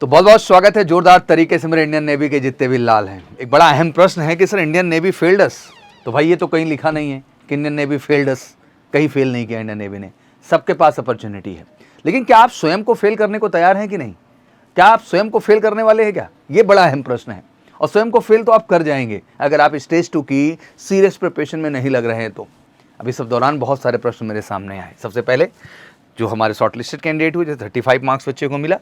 तो बहुत बहुत स्वागत है जोरदार तरीके से मेरे इंडियन नेवी के जितने भी लाल हैं। एक बड़ा अहम प्रश्न है कि सर इंडियन नेवी फेल्ड अस। तो भाई ये तो कहीं लिखा नहीं है कि इंडियन नेवी फेल्ड अस, कहीं फेल नहीं किया इंडियन नेवी ने। सबके पास अपॉर्चुनिटी है, लेकिन क्या आप स्वयं को फेल करने को तैयार हैं कि नहीं? क्या आप स्वयं को फेल करने वाले हैं क्या? ये बड़ा अहम प्रश्न है। और स्वयं को फेल तो आप कर जाएंगे अगर आप स्टेज 2 की सीरियस प्रिपरेशन में नहीं लग रहे हैं तो। अभी सब दौरान बहुत सारे प्रश्न मेरे सामने आए। सबसे पहले जो हमारे शॉर्ट लिस्टेड कैंडिडेट हुए, जैसे 35 मार्क्स बच्चे को मिला,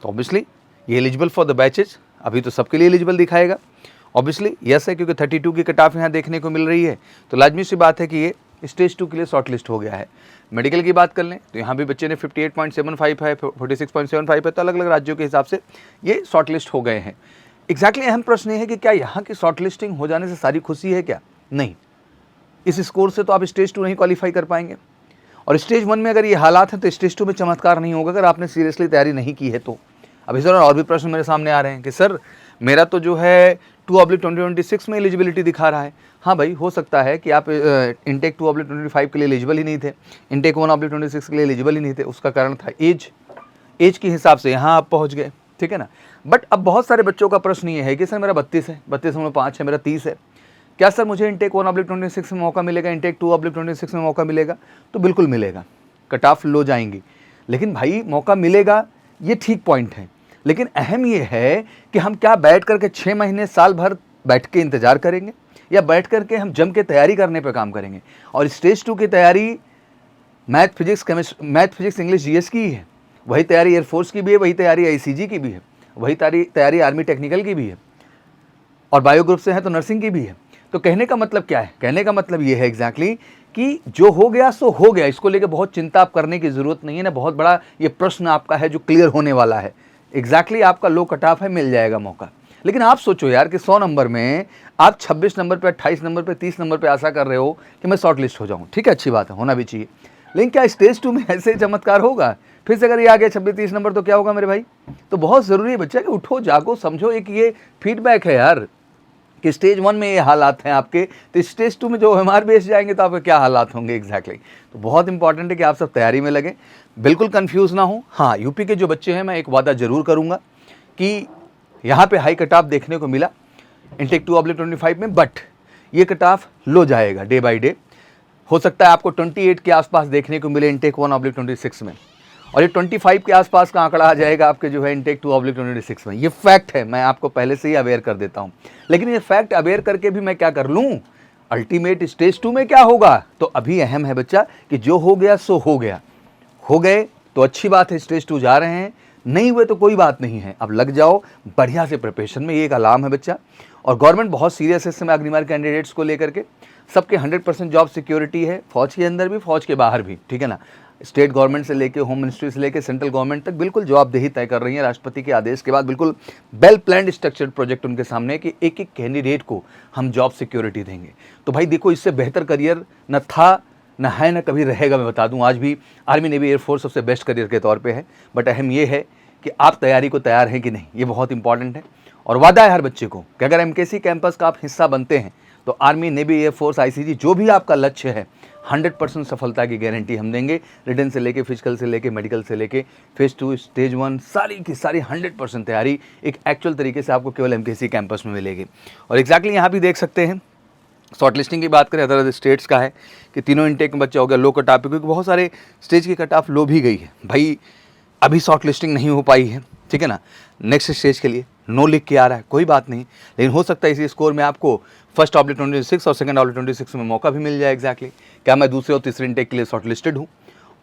तो ऑब्वियसली ये एलिजिबल फॉर द बैचेज, अभी तो सबके लिए एलिजिबल दिखाएगा। ऑब्वियसली यस है, क्योंकि 32 की कट ऑफ यहाँ देखने को मिल रही है, तो लाजमी सी बात है कि ये स्टेज 2 के लिए शॉर्ट लिस्ट हो गया है। मेडिकल की बात कर लें तो यहाँ भी बच्चे ने 58.75 है, 46.75 है, तो अलग अलग राज्यों के हिसाब से ये शॉर्ट लिस्ट हो गए हैं। एग्जैक्टली अहम प्रश्न ये है कि क्या यहाँ की शॉर्ट लिस्टिंग हो जाने से सारी खुशी है क्या? नहीं, इस स्कोर से तो आप स्टेज 2 नहीं क्वालिफाई कर पाएंगे। और स्टेज 1 में अगर ये हालात हैं तो स्टेज 2 में चमत्कार नहीं होगा अगर आपने सीरियसली तैयारी नहीं की है तो। अब इस दौरान और भी प्रश्न मेरे सामने आ रहे हैं कि सर मेरा तो जो है 2/2026 में एलिजिबिलिटी दिखा रहा है। हाँ भाई, हो सकता है कि आप इंटेक 2/25 के लिए एलिजिबल ही नहीं थे, इंटेक 1/26 के लिए एलिजिबल ही नहीं थे। उसका कारण था एज के हिसाब से यहाँ आप पहुँच गए, ठीक है ना। बट अब बहुत सारे बच्चों का प्रश्न ये है कि सर मेरा 32 है, 32.5 है, मेरा 30 है, क्या सर मुझे इंटेक 1/26 में मौका मिलेगा, इंटेक 2/26 में मौका मिलेगा? तो बिल्कुल मिलेगा। कट ऑफ लो जाएंगी, लेकिन भाई मौका मिलेगा, ये ठीक पॉइंट है। लेकिन अहम ये है कि हम क्या बैठ करके 6 महीने साल भर बैठ के इंतजार करेंगे, या बैठ करके हम जम के तैयारी करने पे काम करेंगे। और स्टेज 2 की तैयारी मैथ फिजिक्स इंग्लिश जीएस की ही है, वही तैयारी एयरफोर्स की भी है, वही तैयारी आईसीजी की भी है, वही तैयारी आर्मी टेक्निकल की भी है, और बायो ग्रुप से है तो नर्सिंग की भी है। तो कहने का मतलब क्या है? कहने का मतलब ये है एग्जैक्टली कि जो हो गया सो हो गया, इसको लेके बहुत चिंता आप करने की ज़रूरत नहीं है ना। बहुत बड़ा ये प्रश्न आपका है जो क्लियर होने वाला है। एग्जैक्टली आपका लो कट ऑफ है, मिल जाएगा मौका। लेकिन आप सोचो यार कि 100 नंबर में आप 26 नंबर पे, 28 नंबर पे, 30 नंबर पे आशा कर रहे हो कि मैं शॉर्ट लिस्ट हो जाऊँ। ठीक है, अच्छी बात है, होना भी चाहिए। लेकिन क्या स्टेज 2 में ऐसे चमत्कार होगा? फिर से अगर ये आ गया 26-30 नंबर तो क्या होगा मेरे भाई? तो बहुत ज़रूरी है बच्चा कि उठो जागो समझो। एक ये फीडबैक है यार कि स्टेज 1 में ये हालात हैं आपके, तो स्टेज 2 में जो एमआर बेस जाएंगे तो आपके क्या हालात होंगे एग्जैक्टली। तो बहुत इंपॉर्टेंट है कि आप सब तैयारी में लगें, बिल्कुल कंफ्यूज ना हो। हाँ, यूपी के जो बच्चे हैं, मैं एक वादा जरूर करूंगा कि यहाँ पे हाई कट ऑफ देखने को मिला इंटेक 2/25 में, बट ये कट ऑफ लो जाएगा डे बाई डे। हो सकता है आपको 28 के आसपास देखने को मिले इंटेक 1/26 में, और ये 25 के आसपास का आंकड़ा आ जाएगा आपके जो है इंटेक 2/26 में। ये फैक्ट है, मैं आपको पहले से ही अवेयर कर देता हूँ। लेकिन ये फैक्ट अवेयर करके भी मैं क्या कर लूँ, अल्टीमेट स्टेज 2 में क्या होगा? तो अभी अहम है बच्चा कि जो हो गया सो हो गया। हो गए तो अच्छी बात है, स्टेज 2 जा रहे हैं, नहीं हुए तो कोई बात नहीं है, अब लग जाओ बढ़िया से प्रिपरेशन में। ये एक अलार्म है बच्चा, और गवर्नमेंट बहुत सीरियस है इस समय अग्निमार कैंडिडेट्स को लेकर के। सबके 100% जॉब सिक्योरिटी है, फौज के अंदर भी, फौज के बाहर भी, ठीक है ना। स्टेट गवर्नमेंट से लेके, होम मिनिस्ट्री से लेके सेंट्रल गवर्नमेंट तक बिल्कुल जवाबदेही तय कर रही है राष्ट्रपति के आदेश के बाद। बिल्कुल वेल प्लान्ड स्ट्रक्चर्ड प्रोजेक्ट उनके सामने कि एक एक कैंडिडेट को हम जॉब सिक्योरिटी देंगे। तो भाई देखो, इससे बेहतर करियर न था, न है, न कभी रहेगा। मैं बता दूं, आज भी आर्मी नेवी एयरफोर्स सबसे बेस्ट करियर के तौर पे है। बट अहम ये है कि आप तैयारी को तैयार हैं कि नहीं, ये बहुत इंपॉर्टेंट है। और वादा है हर बच्चे को कि अगर एमकेसी कैंपस का आप हिस्सा बनते हैं तो आर्मी नेवी एयरफोर्स आईसीजी जो भी आपका लक्ष्य है, 100% सफलता की गारंटी हम देंगे। रिटन से लेके, फिजिकल से लेके, मेडिकल से लेके, फेज 2, स्टेज 1, सारी की सारी 100% तैयारी एक एक्चुअल तरीके से आपको केवल एमकेसी कैंपस में मिलेगी। और एग्जैक्टली यहाँ भी देख सकते हैं, शॉर्ट लिस्टिंग की बात करें अदर अदर स्टेट्स का है कि तीनों इंटेक में बच्चा हो गया लो कट ऑफ, क्योंकि बहुत सारे स्टेज की कट ऑफ लो भी गई है भाई। अभी शॉर्ट लिस्टिंग नहीं हो पाई है, ठीक है ना। नेक्स्ट स्टेज के लिए नो लिख के आ रहा है, कोई बात नहीं, लेकिन हो सकता है इसी स्कोर में आपको 1/26 और 2/26 में मौका भी मिल जाए एग्जैक्टली। क्या मैं दूसरे और तीसरे इंटेक के लिए शॉर्ट लिस्टेड हूँ?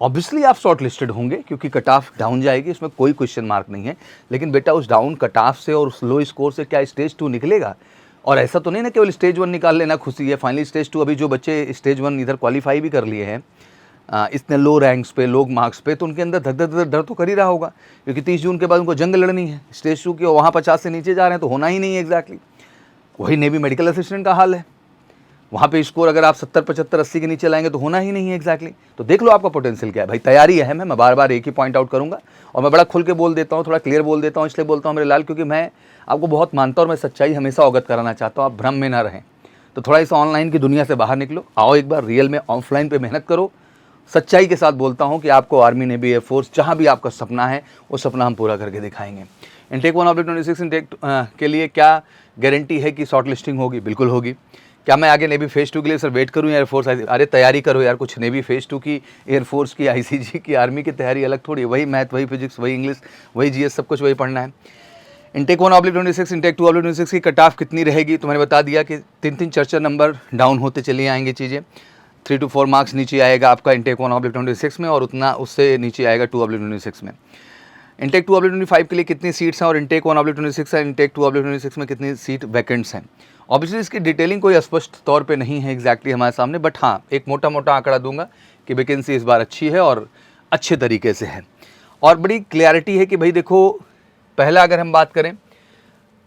ऑब्वियसली आप शॉर्ट लिस्टेड होंगे, क्योंकि कट ऑफ डाउन जाएगी, इसमें कोई क्वेश्चन मार्क नहीं है। लेकिन बेटा उस डाउन कट ऑफ से और उस लो स्कोर से क्या स्टेज 2 निकलेगा? और ऐसा तो नहीं ना केवल स्टेज 1 निकाल लेना खुशी है, फाइनली स्टेज 2। अभी जो बच्चे स्टेज 1 इधर क्वालिफाई भी कर लिए हैं इतने लो रैंक्स पे, लो मार्क्स पे, तो उनके अंदर धक धक धक डर तो कर ही रहा होगा, क्योंकि 30 जून के बाद उनको जंग लड़नी है स्टेज 2 की, और वहाँ 50 से नीचे जा रहे हैं तो होना ही नहीं है एग्जैक्टली। वही नेवी मेडिकल असिस्टेंट का हाल है, वहाँ पे स्कोर अगर आप 70, 75, 80 के नीचे लाएंगे तो होना ही नहीं है एग्जैक्टली। तो देख लो आपका पोटेंशियल क्या है भाई। तैयारी अहम है, मैं बार बार एक ही पॉइंट आउट करूँगा, और मैं बड़ा खुल के बोल देता हूँ, थोड़ा क्लियर बोल देता हूँ। इसलिए बोलता हूँ मेरे लाल, क्योंकि मैं आपको बहुत मानता हूँ और मैं सच्चाई हमेशा अवगत कराना चाहता हूँ, आप भ्रम में ना रहें। तो थोड़ा इस ऑनलाइन की दुनिया से बाहर निकलो, आओ एक बार रियल में ऑफलाइन पे मेहनत करो। सच्चाई के साथ बोलता हूँ कि आपको आर्मी नेवी एयरफोर्स जहाँ भी आपका सपना है वो सपना हम पूरा करके दिखाएंगे। इंटेक 1/26 इंटेक के लिए क्या गारंटी है कि शॉर्ट लिस्टिंग होगी? बिल्कुल होगी। क्या मैं आगे नेवी फेज़ 2 के लिए सर वेट करूँ या एयरफोर्स? अरे तैयारी करो यार, कुछ नेवी फेज़ 2 की, एयरफोर्स की, आईसीजी की, आर्मी की तैयारी अलग थोड़ी है। वही मैथ, वही फिजिक्स, वही इंग्लिश, वही जीएस, सब कुछ वही पढ़ना है। इंटेक 1/26, इंटेक 2/26 की कट ऑफ कितनी रहेगी? तो मैंने बता दिया कि 3-3 4-4 नंबर डाउन होते चली आएंगी चीज़ें। 3 to 4 मार्क्स नीचे आएगा आपका इंटेक 1/26 में, और उतना उससे नीचे आएगा 2/26 में। इंटेक 2/25 के लिए कितनी सीट्स हैं और इंटेक 1/26 है, इंटेक 2/26 में कितनी सीट वैकेंट्स हैं? ऑब्वियसली इसकी डिटेलिंग कोई स्पष्ट तौर पे नहीं है एग्जैक्टली हमारे सामने, बट हाँ एक मोटा मोटा आंकड़ा दूंगा कि वैकेंसी इस बार अच्छी है और अच्छे तरीके से है। और बड़ी क्लैरिटी है कि भाई देखो, पहला अगर हम बात करें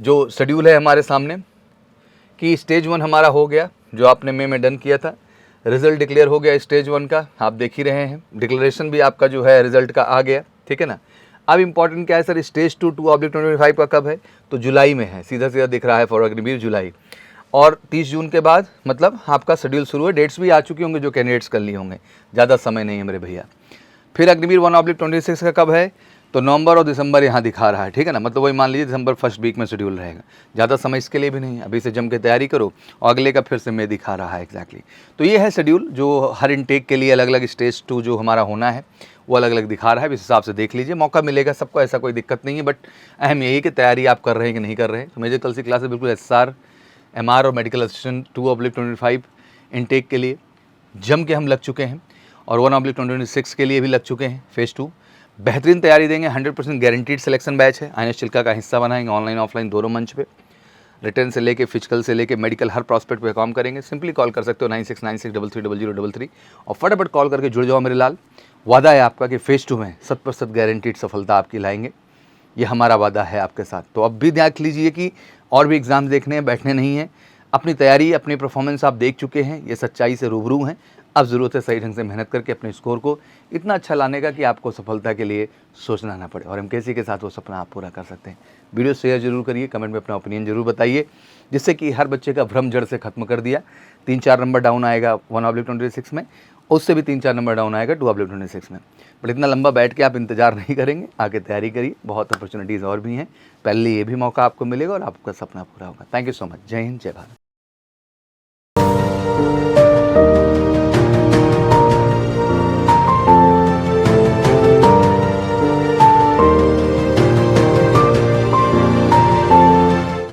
जो शेड्यूल है हमारे सामने कि स्टेज 1 हमारा हो गया, जो आपने मई में डन किया था। रिजल्ट डिक्लेयर हो गया स्टेज 1 का, आप देख ही रहे हैं। डिक्लेरेशन भी आपका जो है रिजल्ट का आ गया, ठीक है ना। अब इंपॉर्टेंट क्या है सर, स्टेज 2 2/25 का कब है? तो जुलाई में है, सीधा सीधा दिख रहा है फॉर अग्निवीर जुलाई। और 30 जून के बाद मतलब आपका शेड्यूल शुरू है। डेट्स भी आ चुकी होंगे जो कैंडिडेट्स कर लिए होंगे, ज़्यादा समय नहीं है मेरे भैया। फिर अग्निवीर 1/26 का कब है? तो नवंबर और दिसंबर यहाँ दिखा रहा है, ठीक है ना। मतलब वही मान लीजिए दिसंबर फर्स्ट वीक में शेड्यूल रहेगा, ज़्यादा समय इसके लिए भी नहीं है। अभी से जम के तैयारी करो और अगले का फिर से मैं दिखा रहा है एग्जैक्टली। तो ये है शेड्यूल जो हर इनटेक के लिए अलग अलग स्टेज 2 जो हमारा होना है वो अलग अलग दिखा रहा है। इस हिसाब से देख लीजिए, मौका मिलेगा सबको, ऐसा कोई दिक्कत नहीं है। बट अहम यही कि तैयारी आप कर रहे हैं कि नहीं कर रहे हैं। तो मेरे कल से क्लास बिल्कुल SR, MR और मेडिकल असिस्टेंट 2/25 इनटेक के लिए जम के हम लग चुके हैं, और 1/26 के लिए भी लग चुके हैं फेज़ 2। बेहतरीन तैयारी देंगे, 100% गारंटीड सिलेक्शन बैच है। INS चिल्का का हिस्सा बनाएंगे, ऑनलाइन ऑफलाइन दोनों मंच पे। रिटर्न से लेके फिजिकल से लेके मेडिकल हर प्रॉस्पेक्ट पे काम करेंगे। सिंपली कॉल कर सकते हो 9696330033 और फटाफट कॉल करके जुड़ जाओ मेरे लाल। वादा है आपका कि फेज़ 2 में 100% गारंटीड सफलता आपकी लाएंगे, ये हमारा वादा है आपके साथ। तो अब भी देख लीजिए कि और भी एग्ज़ाम देखने हैं, बैठने नहीं हैं। अपनी तैयारी, अपनी परफॉर्मेंस आप देख चुके हैं, ये सच्चाई से रूबरू हैं। अब ज़रूरत है सही ढंग से मेहनत करके अपने स्कोर को इतना अच्छा लाने का कि आपको सफलता के लिए सोचना ना पड़े, और MKC के साथ वो सपना आप पूरा कर सकते हैं। वीडियो शेयर जरूर करिए, कमेंट में अपना ओपिनियन जरूर बताइए, जिससे कि हर बच्चे का भ्रम जड़ से खत्म कर दिया। 3-4 नंबर डाउन आएगा 1/26 में, उससे भी 3-4 नंबर डाउन आएगा 2/26 में। बट इतना लंबा बैठ के आप इंतजार नहीं करेंगे, आगे तैयारी करिए, बहुत अपॉर्चुनिटीज़ और भी हैं। पहले ये भी मौका आपको मिलेगा और आपका सपना पूरा होगा। Thank you so much. जय हिंद, जय भारत।